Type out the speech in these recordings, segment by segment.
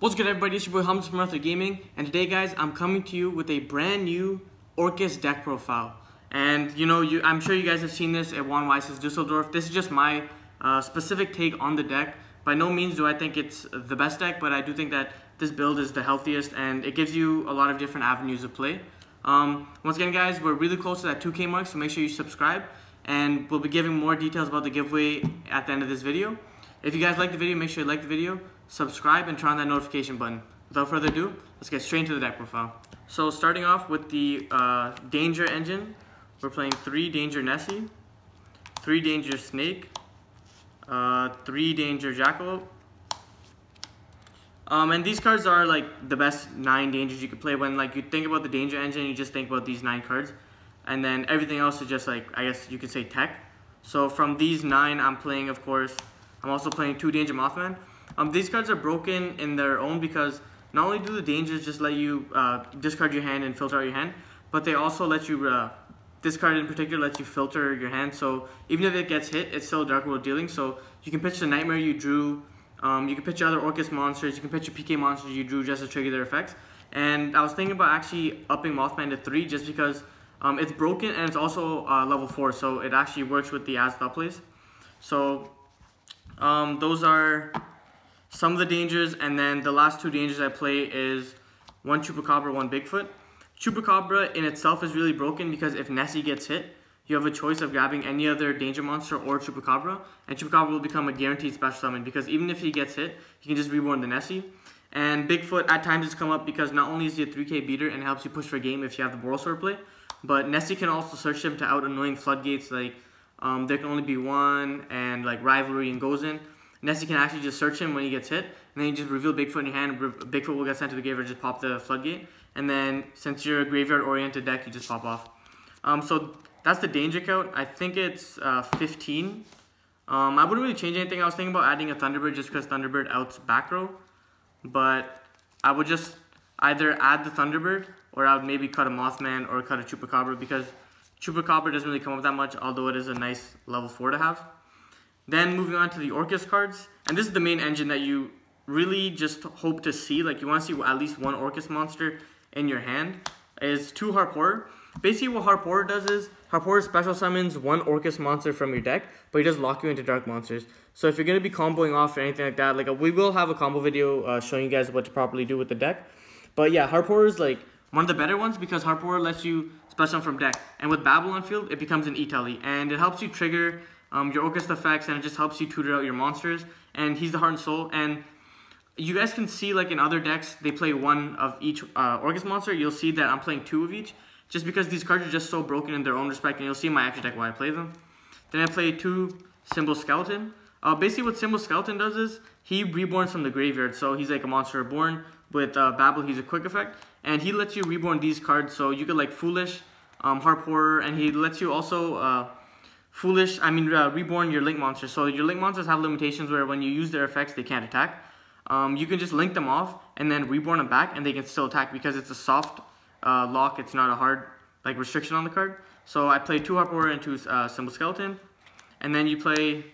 What's good, everybody? It's your boy Hamza from Arthur Gaming, and today, guys, I'm coming to you with a brand new Orcust deck profile. And I'm sure you guys have seen this at Juan Weiss's Dusseldorf. This is just my specific take on the deck. By no means do I think it's the best deck, but I do think that this build is the healthiest, and it gives you a lot of different avenues of play. Once again, guys, we're really close to that 2K mark, so make sure you subscribe, and we'll be giving more details about the giveaway at the end of this video. If you guys like the video, make sure you like the video, subscribe, and turn on that notification button. Without further ado, let's get straight into the deck profile. So starting off with the Danger engine, we're playing 3 Danger Nessie, 3 Danger Snake, 3 Danger Jackalope. And these cards are like the best 9 dangers you could play. When you think about the Danger engine, you just think about these 9 cards, and then everything else is just I guess you could say tech. So from these 9, I'm playing, of course, I'm also playing 2 Danger Mothman. These cards are broken in their own because not only do the dangers just let you discard your hand and filter out your hand, but they also let you, this card in particular lets you filter your hand. So even if it gets hit, it's still Dark World dealing. So you can pitch the Nightmare you drew, you can pitch your other Orcust monsters, you can pitch your PK monsters you drew just to trigger their effects. And I was thinking about actually upping Mothman to 3 just because it's broken and it's also level 4, so it actually works with the as-thought plays. So those are some of the dangers, and then the last 2 dangers I play is 1 Chupacabra, 1 Bigfoot. Chupacabra in itself is really broken because if Nessie gets hit, you have a choice of grabbing any other danger monster or Chupacabra, and Chupacabra will become a guaranteed special summon because even if he gets hit, he can just reborn the Nessie. And Bigfoot at times has come up because not only is he a 3K beater and helps you push for game if you have the Borosword play, but Nessie can also search him to out annoying floodgates there can only be 1 and Rivalry and goes in. Nessie can actually just search him when he gets hit, and then you just reveal Bigfoot in your hand. Bigfoot will get sent to the graveyard, just pop the floodgate, and then since you're a graveyard-oriented deck, you just pop off. So that's the danger count. I think it's 15. I wouldn't really change anything. I was thinking about adding a Thunderbird just because Thunderbird outs back row, but I would just either add the Thunderbird or I would maybe cut a Mothman or cut a Chupacabra because Chupacabra doesn't really come up that much, although it is a nice level 4 to have. Then moving on to the Orcust cards, and this is the main engine that you really just hope to see. You want to see at least 1 Orcust monster in your hand, is 2 Harp Horror. Basically what Harp Horror does is, Harp Horror special summons 1 Orcust monster from your deck, but he does lock you into dark monsters. So if you're going to be comboing off or anything like that, we will have a combo video showing you guys what to properly do with the deck. But yeah, Harp Horror is one of the better ones because Harp Horror lets you special summon from deck. And with Babel on field, it becomes an E-Telly, and it helps you trigger your Orcust effects, and it just helps you tutor out your monsters. And he's the heart and soul, and you guys can see in other decks they play 1 of each Orcust monster. You'll see that I'm playing 2 of each just because these cards are just so broken in their own respect, and you'll see in my extra deck why I play them. Then I play 2 Symbol Skeleton. Basically what Symbol Skeleton does is he reborns from the graveyard, so he's like a monster reborn. With Babel, he's a quick effect, and he lets you reborn these cards, so you could Foolish, Harp Horror, and he lets you also reborn your Link monsters. So your Link monsters have limitations where when you use their effects, they can't attack. You can just link them off and then reborn them back, and they can still attack because it's a soft lock. It's not a hard restriction on the card. So I play 2 Harp Horror and 2 Symbol Skeleton, and then you play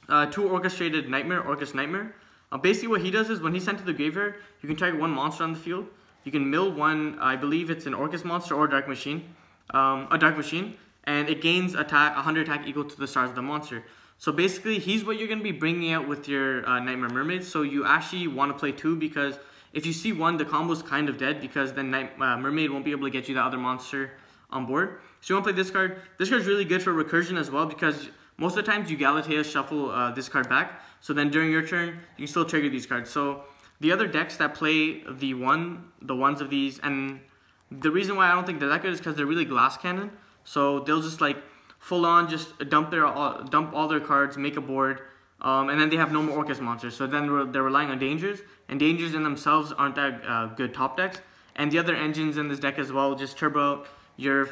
2 Orchestrated Nightmare, Orcust Nightmare. Basically what he does is when he's sent to the graveyard, you can target 1 monster on the field. You can mill 1, I believe it's an Orcust monster or a Dark Machine, and it gains 100 attack equal to the stars of the monster. So basically, he's what you're going to be bringing out with your Nightmare Mermaid. So you actually want to play 2 because if you see 1, the combo's kind of dead because then Mermaid won't be able to get you the other monster on board. So you want to play this card. This card's really good for recursion as well because most of the times you Galatea shuffle this card back. So then during your turn, you can still trigger these cards. So the other decks that play the ones of these, and the reason why I don't think they're that good is because they're really glass cannon. So they'll just full on just dump all their cards, make a board, and then they have no more Orcust monsters. So then they're relying on dangers, and dangers in themselves aren't that good top decks. And the other engines in this deck as well just turbo out your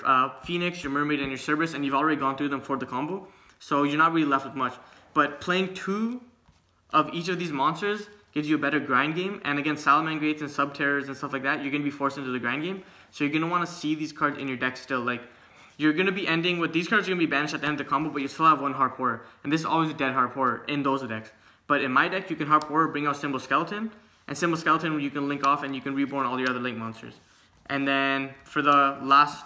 Phoenix, your Mermaid, and your Cerberus, and you've already gone through them for the combo. So you're not really left with much. But playing 2 of each of these monsters gives you a better grind game, and against Salamangrates and Subterrors and stuff like that, you're going to be forced into the grind game. So you're going to want to see these cards in your deck still. You're going to be ending with these cards are going to be banished at the end of the combo, but you still have 1 Harp Horror, and this is always a dead Harp Horror in those decks. But in my deck, you can Harp Horror, bring out Symbol Skeleton, And Symbol Skeleton, you can link off and you can reborn all your other link monsters. And then for the last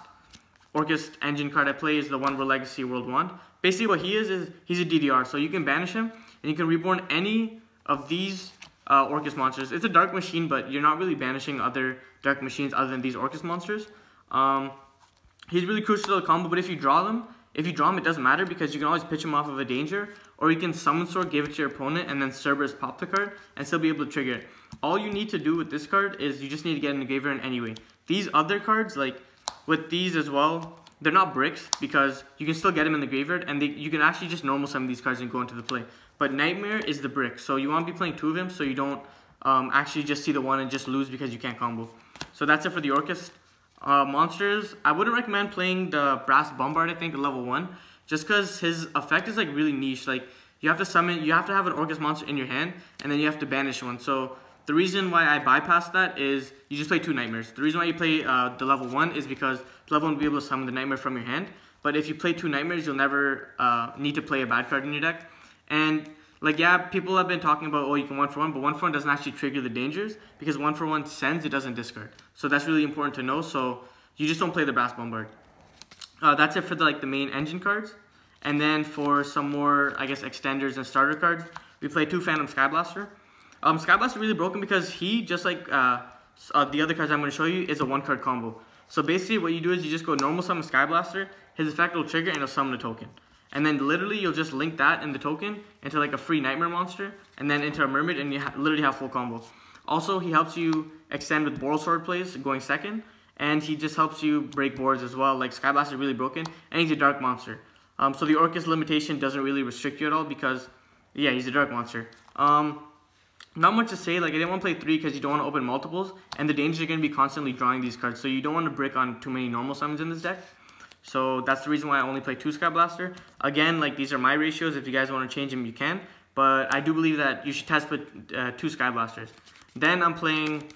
Orcust engine card I play is the One World Legacy World Wand. Basically what he is he's a DDR, so you can banish him and you can reborn any of these Orcust monsters. It's a dark machine, but you're not really banishing other dark machines other than these Orcust monsters. He's really crucial to the combo, but if you draw him, it doesn't matter because you can always pitch him off of a danger, or you can summon sword, give it to your opponent, and then Cerberus pop the card and still be able to trigger it. All you need to do with this card is you just need to get in the graveyard anyway. These other cards, like with these as well, they're not bricks because you can still get them in the graveyard, and you can actually just normal summon these cards and go into the play. But Nightmare is the brick, so you want to be playing 2 of them so you don't actually just see the one and just lose because you can't combo. So that's it for the Orcust. Monsters, I wouldn't recommend playing the Brass Bombard, I think, at level 1, just because his effect is like really niche. Like you have to have an Orcust monster in your hand, and then you have to banish one. So the reason why I bypass that is you just play 2 Nightmares. The reason why you play the level 1 is because the level 1 will be able to summon the Nightmare from your hand. But if you play 2 Nightmares, you'll never need to play a bad card in your deck. And like, yeah, people have been talking about, oh, you can 1-for-1, but 1-for-1 doesn't actually trigger the dangers because 1-for-1 sends, it doesn't discard. So that's really important to know. So you just don't play the Brass Bombard. That's it for the main engine cards. And then for some more, I guess, extenders and starter cards, we play 2 Phantom Skyblaster. Skyblaster is really broken because he, just like the other cards I'm going to show you, is a 1-card combo. So basically what you do is you just go normal summon Skyblaster, his effect will trigger and it'll summon a token. And then literally you'll just link that in the token into like a free Nightmare monster, and then into a Mermaid, and you literally have full combo. Also, he helps you extend with Boral Sword plays going second, and he just helps you break boards as well. Like Skyblaster is really broken, and he's a dark monster. So the Orcust limitation doesn't really restrict you at all because, yeah, he's a dark monster. Not much to say. Like I didn't want to play 3 because you don't want to open multiples, and the danger is going to be constantly drawing these cards, so you don't want to brick on too many normal summons in this deck. So that's the reason why I only play 2 Skyblaster. Again, like these are my ratios. If you guys want to change them, you can. But I do believe that you should test with 2 Skyblasters. Then I'm playing,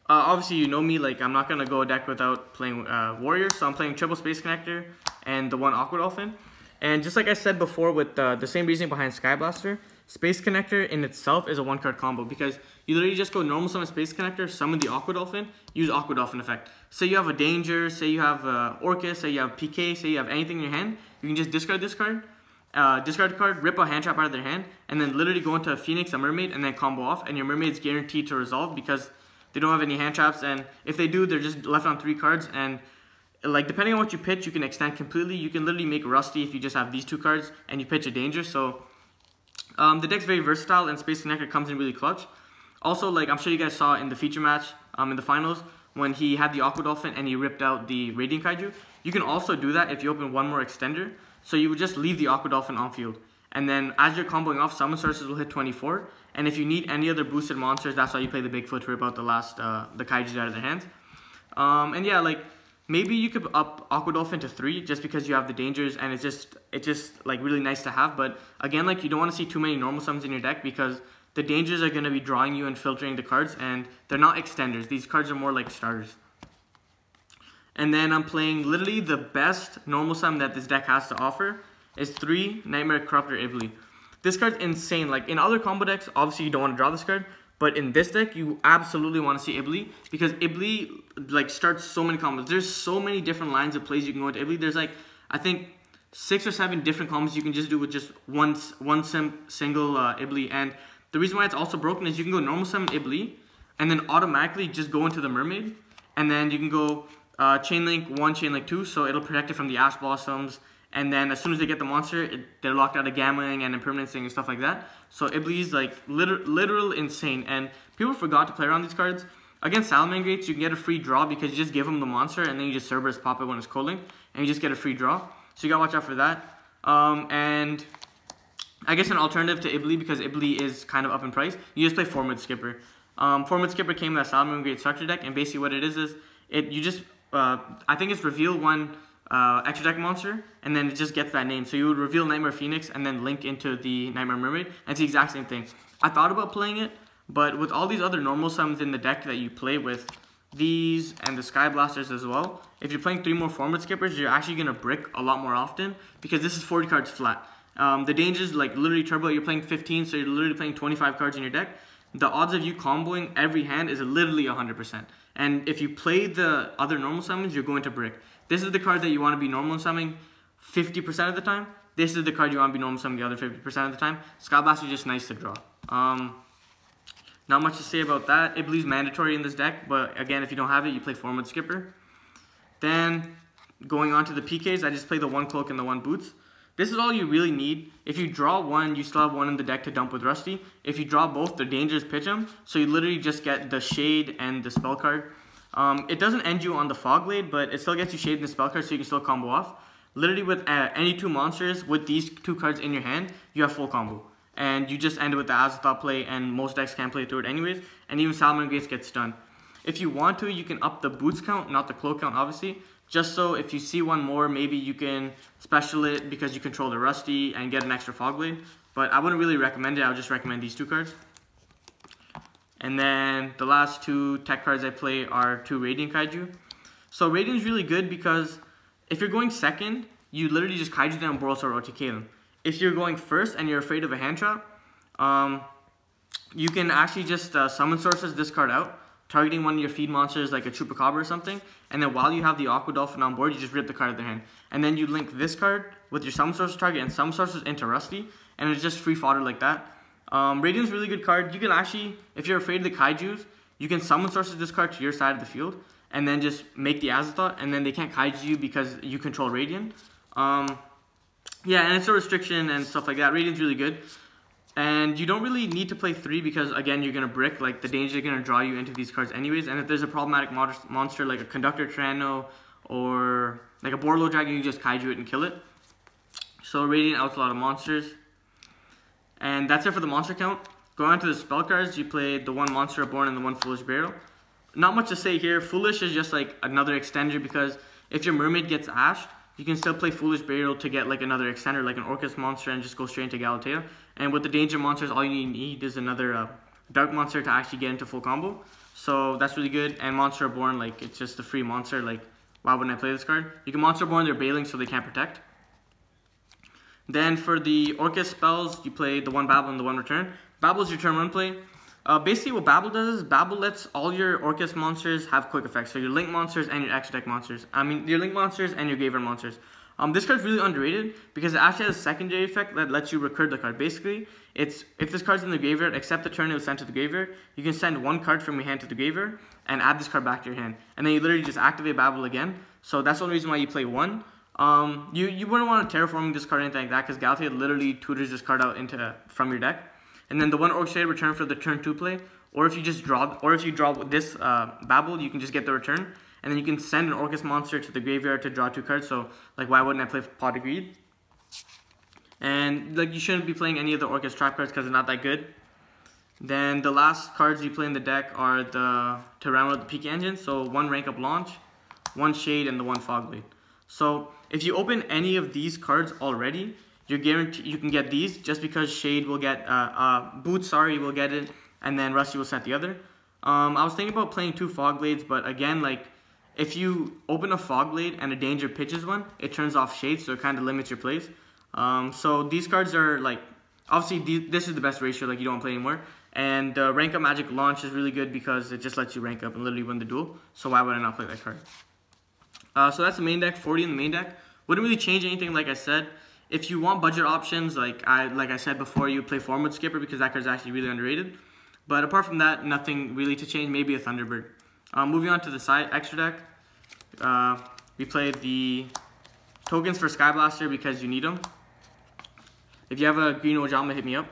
obviously you know me, like I'm not going to go a deck without playing Warriors. So I'm playing triple Space Connector and the 1 Aqua Dolphin. And just like I said before with the same reasoning behind Skyblaster, Space Connector in itself is a 1-card combo because you literally just go normal summon Space Connector, summon the Aqua Dolphin, use Aqua Dolphin effect. Say you have a Danger, say you have Orcust, say you have PK, say you have anything in your hand, you can just discard this card, discard the card, rip a hand trap out of their hand, and then literally go into a Phoenix, a Mermaid, and then combo off, and your Mermaid's guaranteed to resolve because they don't have any hand traps, and if they do, they're just left on 3 cards, and like depending on what you pitch, you can extend completely. You can literally make Rusty if you just have these 2 cards and you pitch a Danger. So the deck's very versatile, and Space Connector comes in really clutch. Also, like I'm sure you guys saw in the feature match in the finals when he had the Aqua Dolphin and he ripped out the Radiant Kaiju. You can also do that if you open 1 more extender. So you would just leave the Aqua Dolphin on field, and then as you're comboing off, summon sources will hit 24. And if you need any other boosted monsters, that's why you play the Bigfoot to rip out the last the Kaijus out of their hands. And yeah, like maybe you could up Aqua Dolphin to 3 just because you have the dangers, and it's just like really nice to have. But again, like you don't want to see too many normal summons in your deck because the dangers are going to be drawing you and filtering the cards, and they're not extenders. These cards are more like starters. And then I'm playing literally the best normal summon that this deck has to offer is 3 Nightmare Corruptor Ibli. This card's insane. Like in other combo decks, obviously you don't want to draw this card, but in this deck, you absolutely want to see Ibli because Ibli like starts so many combos. There's so many different lines of plays you can go into Ibli. There's like, I think 6 or 7 different combos you can just do with just one single Ibli. And the reason why it's also broken is you can go normal summon Ibli and then automatically just go into the Mermaid, and then you can go Chain Link 1, Chain Link 2, so it'll protect it from the Ash Blossoms. And then as soon as they get the monster, they're locked out of Gambling and Impermanency and stuff like that. So Ibli is like literal insane. And people forgot to play around these cards. Against Salamangreats, you can get a free draw because you just give them the monster and then you just Cerberus pop it when it's calling, and you just get a free draw. So you gotta watch out for that. And I guess an alternative to Ibli, because Ibli is kind of up in price, you just play Formid Skipper. Formid Skipper came with a Salamangreat structure deck, and basically what it is you just I think it's reveal 1 extra deck monster, and then it just gets that name. So you would reveal Nightmare Phoenix and then link into the Nightmare Mermaid, and it's the exact same thing. I thought about playing it, but with all these other normal summons in the deck that you play with, these and the Skyblasters as well, if you're playing 3 more Formid Skippers, you're actually going to brick a lot more often because this is 40 cards flat. The dangers, like literally turbo, you're playing 15, so you're literally playing 25 cards in your deck. the odds of you comboing every hand is literally 100%. And if you play the other normal summons, you're going to brick. This is the card that you want to be normal summoning 50% of the time. This is the card you want to be normal summoning the other 50% of the time. Sky Blaster is just nice to draw. Not much to say about that. It believes mandatory in this deck, but again, if you don't have it, you play Forward Skipper. Then, going on to the PKs, I just play the 1 Cloak and the 1 Boots. This is all you really need. If you draw one, you still have one in the deck to dump with Rusty. If you draw both, they're dangerous pitch them. So you literally just get the Shade and the Spell card. It doesn't end you on the Fog Blade, but it still gets you Shade and the Spell card, so you can still combo off. Literally with any 2 monsters with these 2 cards in your hand, you have full combo. And you just end it with the Azathoth play, and most decks can't play through it anyways. And even Salamander Gates gets done. If you want to, you can up the boots count, not the cloak count obviously. Just so if you see one more, maybe you can special it because you control the Rusty and get an extra Fog Blade. But I wouldn't really recommend it, I would just recommend these 2 cards. And then the last 2 tech cards I play are 2 Radiant Kaiju. So Radiant is really good because if you're going second, you literally just Kaiju them, Boros or OTK them. If you're going first and you're afraid of a hand trap, you can actually just summon sources this card out, targeting one of your feed monsters like a Chupacabra or something, and then while you have the Aqua Dolphin on board, you just rip the card out of their hand. And then you link this card with your summon sources target and summon sources into Rusty, and it's just free fodder like that. Radiant's a really good card. You can actually, if you're afraid of the Kaijus, you can summon sources this card to your side of the field, and then just make the Azathoth, and then they can't Kaiju you because you control Radiant. Yeah, and it's a restriction and stuff like that. Radiant's really good. And you don't really need to play 3 because, again, you're going to brick. Like, the danger is going to draw you into these cards anyways. And if there's a problematic monster like a Conductor Tyranno or like a Borlo Dragon, you just Kaiju it and kill it. So Radiant outs a lot of monsters. And that's it for the monster count. Going on to the spell cards, you play the 1 Monster Reborn and the 1 Foolish Burial. Not much to say here. Foolish is just like another extender because if your Mermaid gets ashed, you can still play Foolish Burial to get like another extender, like an Orcust monster, and just go straight into Galatea. And with the danger monsters, all you need is another dark monster to actually get into full combo. So that's really good. And Monster Reborn, like, it's just a free monster. Like, why wouldn't I play this card? You can Monster Reborn, they're bailing, so they can't protect. Then for the Orcust spells, you play the 1 Babble and the 1 Return. Babble is your turn 1 play. Basically what Babble does is Babble lets all your Orcust monsters have quick effects. So your Link monsters and your extra deck monsters. I mean, your Link monsters and your Graveyard monsters. This card's really underrated because it actually has a secondary effect that lets you recur the card. Basically, it's if this card's in the graveyard, except the turn it was sent to the graveyard, you can send 1 card from your hand to the graveyard and add this card back to your hand. And then you literally just activate Babble again. So that's the only reason why you play 1. You wouldn't want to terraforming this card or anything like that because Galatea literally tutors this card out from your deck. And then the 1 Orchestrated Return for the turn 2 play. Or if you just draw, this Babble, you can just get the return. And then you can send an Orcust monster to the graveyard to draw 2 cards. So, like, why wouldn't I play Pot of Greed? And, like, you shouldn't be playing any of the Orcust trap cards because they're not that good. Then the last cards you play in the deck are to round out the PK engine. So, 1 Rank Up Launch, 1 Shade, and the 1 Fog Blade. So, if you open any of these cards already, you're guaranteed you can get these just because Shade will get, Boots, will get it, and then Rusty will set the other. I was thinking about playing 2 Fog Blades, but again, like, if you open a Fog Blade and a Danger pitches one, it turns off Shade, so it kind of limits your plays. So these cards are, like, obviously this is the best ratio, like, you don't play anymore. And the Rank Up Magic Launch is really good because it just lets you rank up and literally win the duel. So why would I not play that card? So that's the main deck, 40 in the main deck. Wouldn't really change anything, like I said. If you want budget options, like I said before, you play Forward Skipper because that card is actually really underrated. But apart from that, nothing really to change, maybe a Thunderbird. Moving on to the side extra deck, we played the tokens for Sky Blaster because you need them. If you have a green Ojama, hit me up.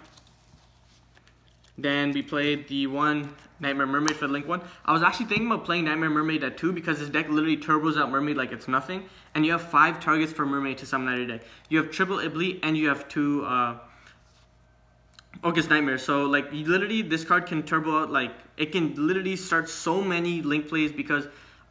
Then we played the 1 Nightmare Mermaid for the Link one. I was actually thinking about playing Nightmare Mermaid at 2 because this deck literally turbos out Mermaid like it's nothing. And you have 5 targets for Mermaid to summon out of your deck. You have triple Ibli and you have 2 Orcust Nightmare. So, like, you literally, this card can turbo out, like, it can literally start so many Link plays because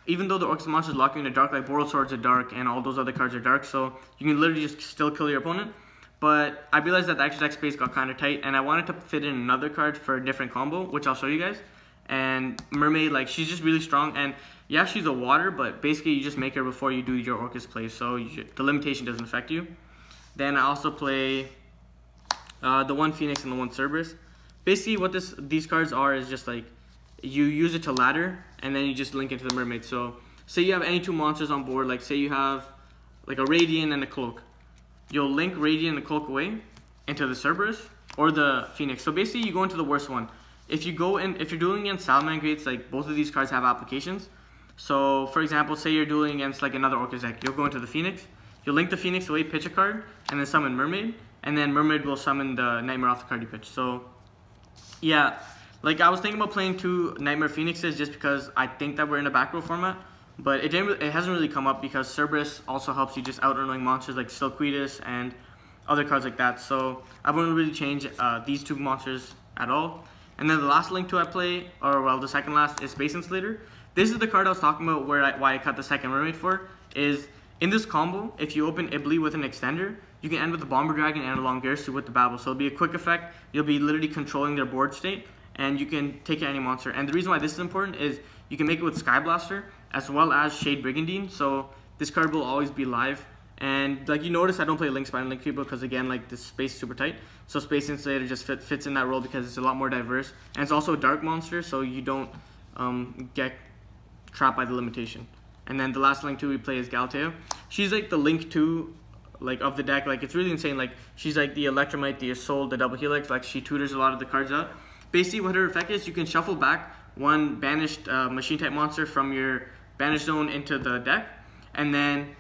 even though the Orcust monster is locking in the dark, like, Boral Swords are dark and all those other cards are dark, so you can literally just still kill your opponent. But I realized that the extra deck space got kind of tight, and I wanted to fit in another card for a different combo, which I'll show you guys. And Mermaid, like, she's just really strong, and yeah, she's a water, but basically you just make her before you do your Orcust play, so the limitation doesn't affect you. Then I also play the 1 Phoenix and the 1 Cerberus. basically what these cards are is just like, you use it to ladder, and then you just link into the mermaid. So say you have any two monsters on board, like say you have like a Radiant and a Cloak. You'll link Radiant and the Cloak away into the Cerberus or the Phoenix. So basically you go into the worst one. If you're dueling against Salamangreats, like both of these cards have applications. So for example, say you're dueling against like another Orcust deck, you'll go into the Phoenix, you'll link the Phoenix away, pitch a card, and then summon Mermaid, and then Mermaid will summon the Nightmare off the card you pitch. So yeah, like I was thinking about playing 2 Nightmare Phoenixes just because I think that we're in a back row format, but it hasn't really come up because Cerberus also helps you just out annoying monsters like Silquidus and other cards like that. So I wouldn't really change these 2 monsters at all. And then the last link 2 I play, or well, the second last, is Space Insulator. This is the card I was talking about why I cut the second Mermaid for. Is in this combo, if you open Ibli with an extender, you can end with the Bomber Dragon and a Longersu with the Babel. So it'll be a quick effect. You'll be literally controlling their board state, and you can take any monster. And the reason why this is important is you can make it with Sky Blaster as well as Shade Brigandine. So this card will always be live. And like you notice, I don't play Link Spider and Link Creeper because again, like this space is super tight. So Space Insulator just fits in that role because it's a lot more diverse, and it's also a dark monster, so you don't get trapped by the limitation. And then the last Link 2 we play is Galatea. She's like the Link 2 like of the deck. Like it's really insane. Like she's like the Electromite, the Assault, the Double Helix. Like she tutors a lot of the cards out. Basically, what her effect is, you can shuffle back one banished machine type monster from your banished zone into the deck, and then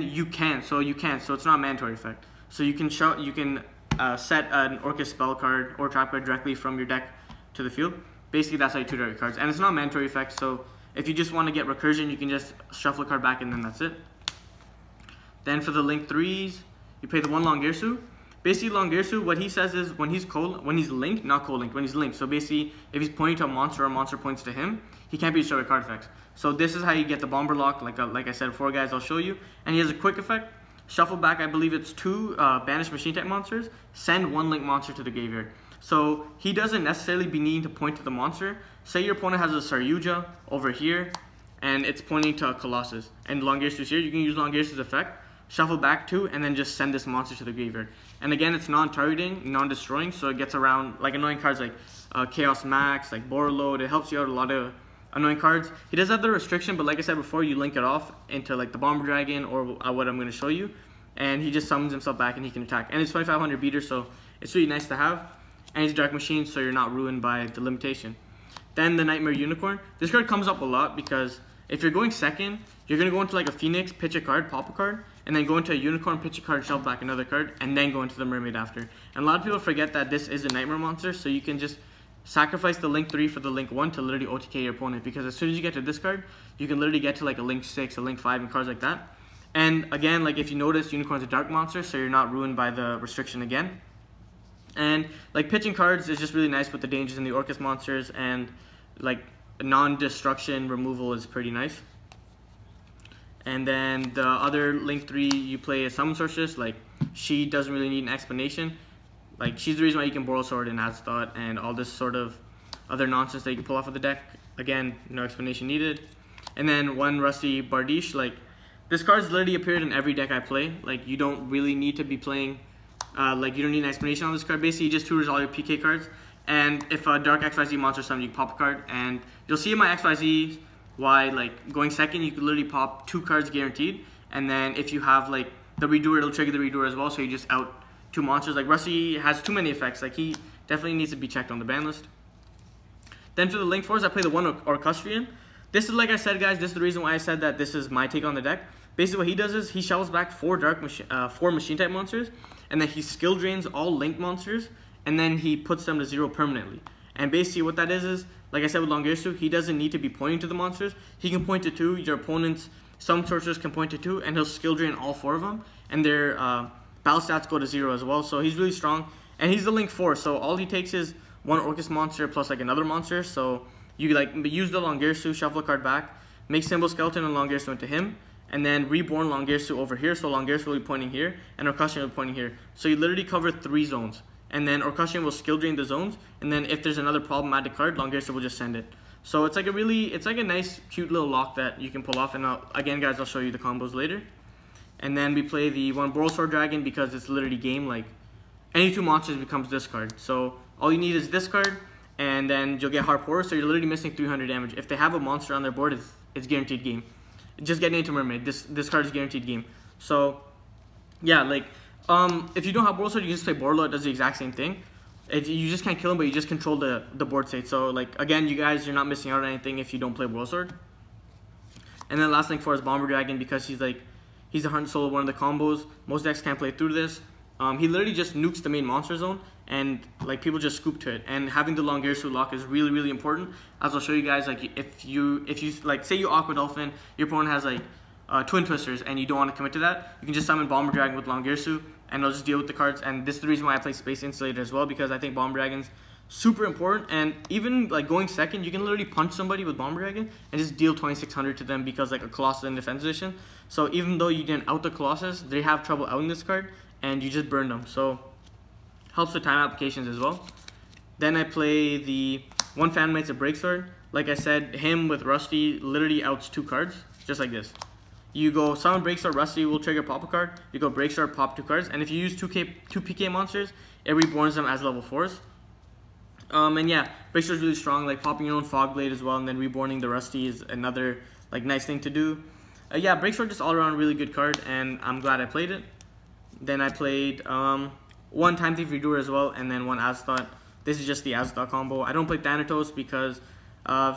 you can. So it's not a mandatory effect. So you can set an Orcust spell card or trap card directly from your deck to the field. Basically, that's how you tutor your cards, and it's not a mandatory effect. So if you just want to get recursion, you can just shuffle a card back, and then that's it. Then for the Link 3s, you play the one Longersu. Basically, Longersu, what he says is when he's linked, not co-linked, when he's linked. So basically, if he's pointing to a monster or a monster points to him, he can't be destroyed with card effects. So this is how you get the Bomber Lock, like I said before, guys, I'll show you. And he has a quick effect. Shuffle back, I believe it's 2 banished machine type monsters. Send 1 link monster to the graveyard. So he doesn't necessarily be needing to point to the monster. Say your opponent has a Saryuja over here, and it's pointing to a Colossus. And Longersu's here, you can use Longersu's effect. Shuffle back 2, and then just send this monster to the graveyard. And again, it's non-targeting, non-destroying, so it gets around like annoying cards like Chaos Max, like Borreload. It helps you out a lot of annoying cards. He does have the restriction, but like I said before, you link it off into like the Bomber Dragon or what I'm going to show you, and he just summons himself back and he can attack. And it's 2500 beater, so it's really nice to have. And he's a Dark Machine, so you're not ruined by the limitation. Then the Nightmare Unicorn. This card comes up a lot because if you're going second, you're going to go into like a Phoenix, pitch a card, pop a card, and then go into a Unicorn, pitch a card, shuffle back another card, and then go into the Mermaid after. And a lot of people forget that this is a Nightmare monster, so you can just sacrifice the Link 3 for the Link 1 to literally OTK your opponent, because as soon as you get to this card, you can literally get to like a Link 6, a Link 5, and cards like that. And again, like if you notice, Unicorn's a dark monster, so you're not ruined by the restriction again. And like pitching cards is just really nice with the dangers in the Orcust monsters, and like non-destruction removal is pretty nice. And then the other Link 3 you play is Summon Sorceress. Like she doesn't really need an explanation. Like she's the reason why you can Borrow Sword and Azthoth and all this sort of other nonsense that you can pull off of the deck. Again, no explanation needed. And then one Rusty Bardiche. Like this card's literally appeared in every deck I play. Like you don't really need to be playing. Like you don't need an explanation on this card. Basically, you just tutors all your PK cards. And if a Dark XYZ monster summons, you can pop a card. And you'll see in my XYZ why like going second, you can literally pop 2 cards guaranteed. And then if you have like the Redoer, it'll trigger the Redoer as well. So you just out 2 monsters. Like Rusty has too many effects. Like he definitely needs to be checked on the ban list. Then for the Link 4s, I play the one Orcustrian. This is, like I said, guys, this is the reason why I said that this is my take on the deck. Basically, what he does is he shovels back 4 machine type monsters, and then he skill drains all Link monsters, and then he puts them to 0 permanently. And basically, what that is like I said with Longersu, he doesn't need to be pointing to the monsters. He can point to 2. Your opponent's some sorcerers can point to 2, and he'll skill drain all 4 of them, and their battle stats go to 0 as well. So he's really strong, and he's the Link 4. So all he takes is 1 Orcust monster plus like another monster. So you like use the Longersu, shuffle a card back, make Symbol Skeleton and Longersu into him, and then reborn Longersu over here. So Longersu will be pointing here, and Orcustrian will be pointing here. So you literally cover 3 zones, and then Orcustrian will skill drain the zones, and then if there's another problematic card, Longersu will just send it. So it's like a nice, cute little lock that you can pull off. And again, guys, I'll show you the combos later. And then we play the one Borrow Sword Dragon because it's literally game. Like any 2 monsters becomes this card. So all you need is this card, and then you'll get Harp Horror, so you're literally missing 300 damage. If they have a monster on their board, it's guaranteed game. Just getting into Mermaid, this card is guaranteed game. So yeah, like if you don't have Borload, you can just play Borload. It does the exact same thing. You just can't kill him, but you just control the board state. So like again, you guys, you're not missing out on anything if you don't play Borload. And then last thing for is Bomber Dragon, because he's the heart and soul of one of the combos. Most decks can't play through this. He literally just nukes the main monster zone, and like people just scoop to it. And having the Longirsu lock is really, really important. As I'll show you guys, like if you like say you Aqua Dolphin, your opponent has like Twin Twisters, and you don't want to commit to that, you can just summon Bomber Dragon with Longirsu, and it'll just deal with the cards. And this is the reason why I play Space Insulator as well, because I think Bomber Dragon's super important. And even like going second, you can literally punch somebody with Bomber Dragon and just deal 2600 to them, because like a Colossus in defense position. So even though you didn't out the Colossus, they have trouble outing this card, and you just burn them. So helps with time applications as well. Then I play the one Phantom Knight's a Break Sword. Like I said, him with Rusty literally outs 2 cards, just like this. You go summon Break Sword, Rusty will trigger pop a card. You go Break Sword, pop 2 cards, and if you use 2 PK monsters, it reborns them as level 4s. And yeah, Break Sword is really strong. Like popping your own Fog Blade as well, and then reborning the Rusty is another like nice thing to do. Yeah, Break Sword just all around really good card, and I'm glad I played it. Then I played one Time Thief Redoer as well, and then one Azthoth. This is just the Azthoth combo. I don't play Thanatos because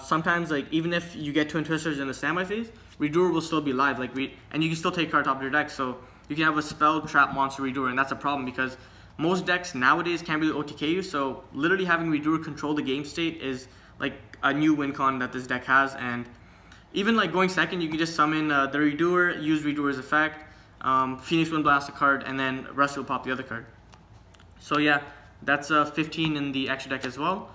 sometimes, like, even if you get Twin Twisters in the standby phase, Redoer will still be live, like, and you can still take card top of your deck. So you can have a spell trap monster Redoer, and that's a problem because most decks nowadays can't really OTK you. So literally having Redoer control the game state is like a new win con that this deck has. And even like going second, you can just summon the Redoer, use Redoer's effect, Phoenix Wind Blast a card, and then Rusty will pop the other card. So yeah, that's 15 in the extra deck as well.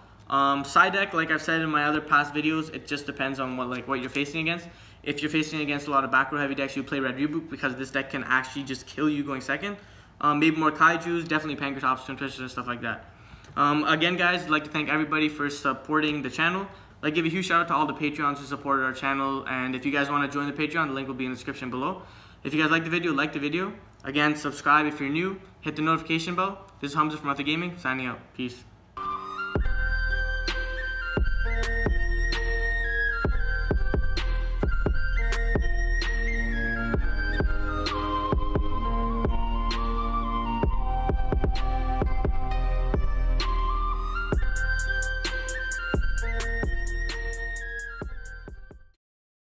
Side deck, like I've said in my other past videos, it just depends on what you're facing against. If you're facing against a lot of back row heavy decks, you play Red Reboot, because this deck can actually just kill you going second. Maybe more Kaijus, definitely Pankratops, Twin Twisters, and stuff like that. Again, guys, I'd like to thank everybody for supporting the channel. Like, give a huge shout out to all the Patreons who supported our channel, and if you guys want to join the Patreon, the link will be in the description below. If you guys like the video, like the video. Again, subscribe if you're new, hit the notification bell. This is Hamza from Other Gaming, signing out. Peace.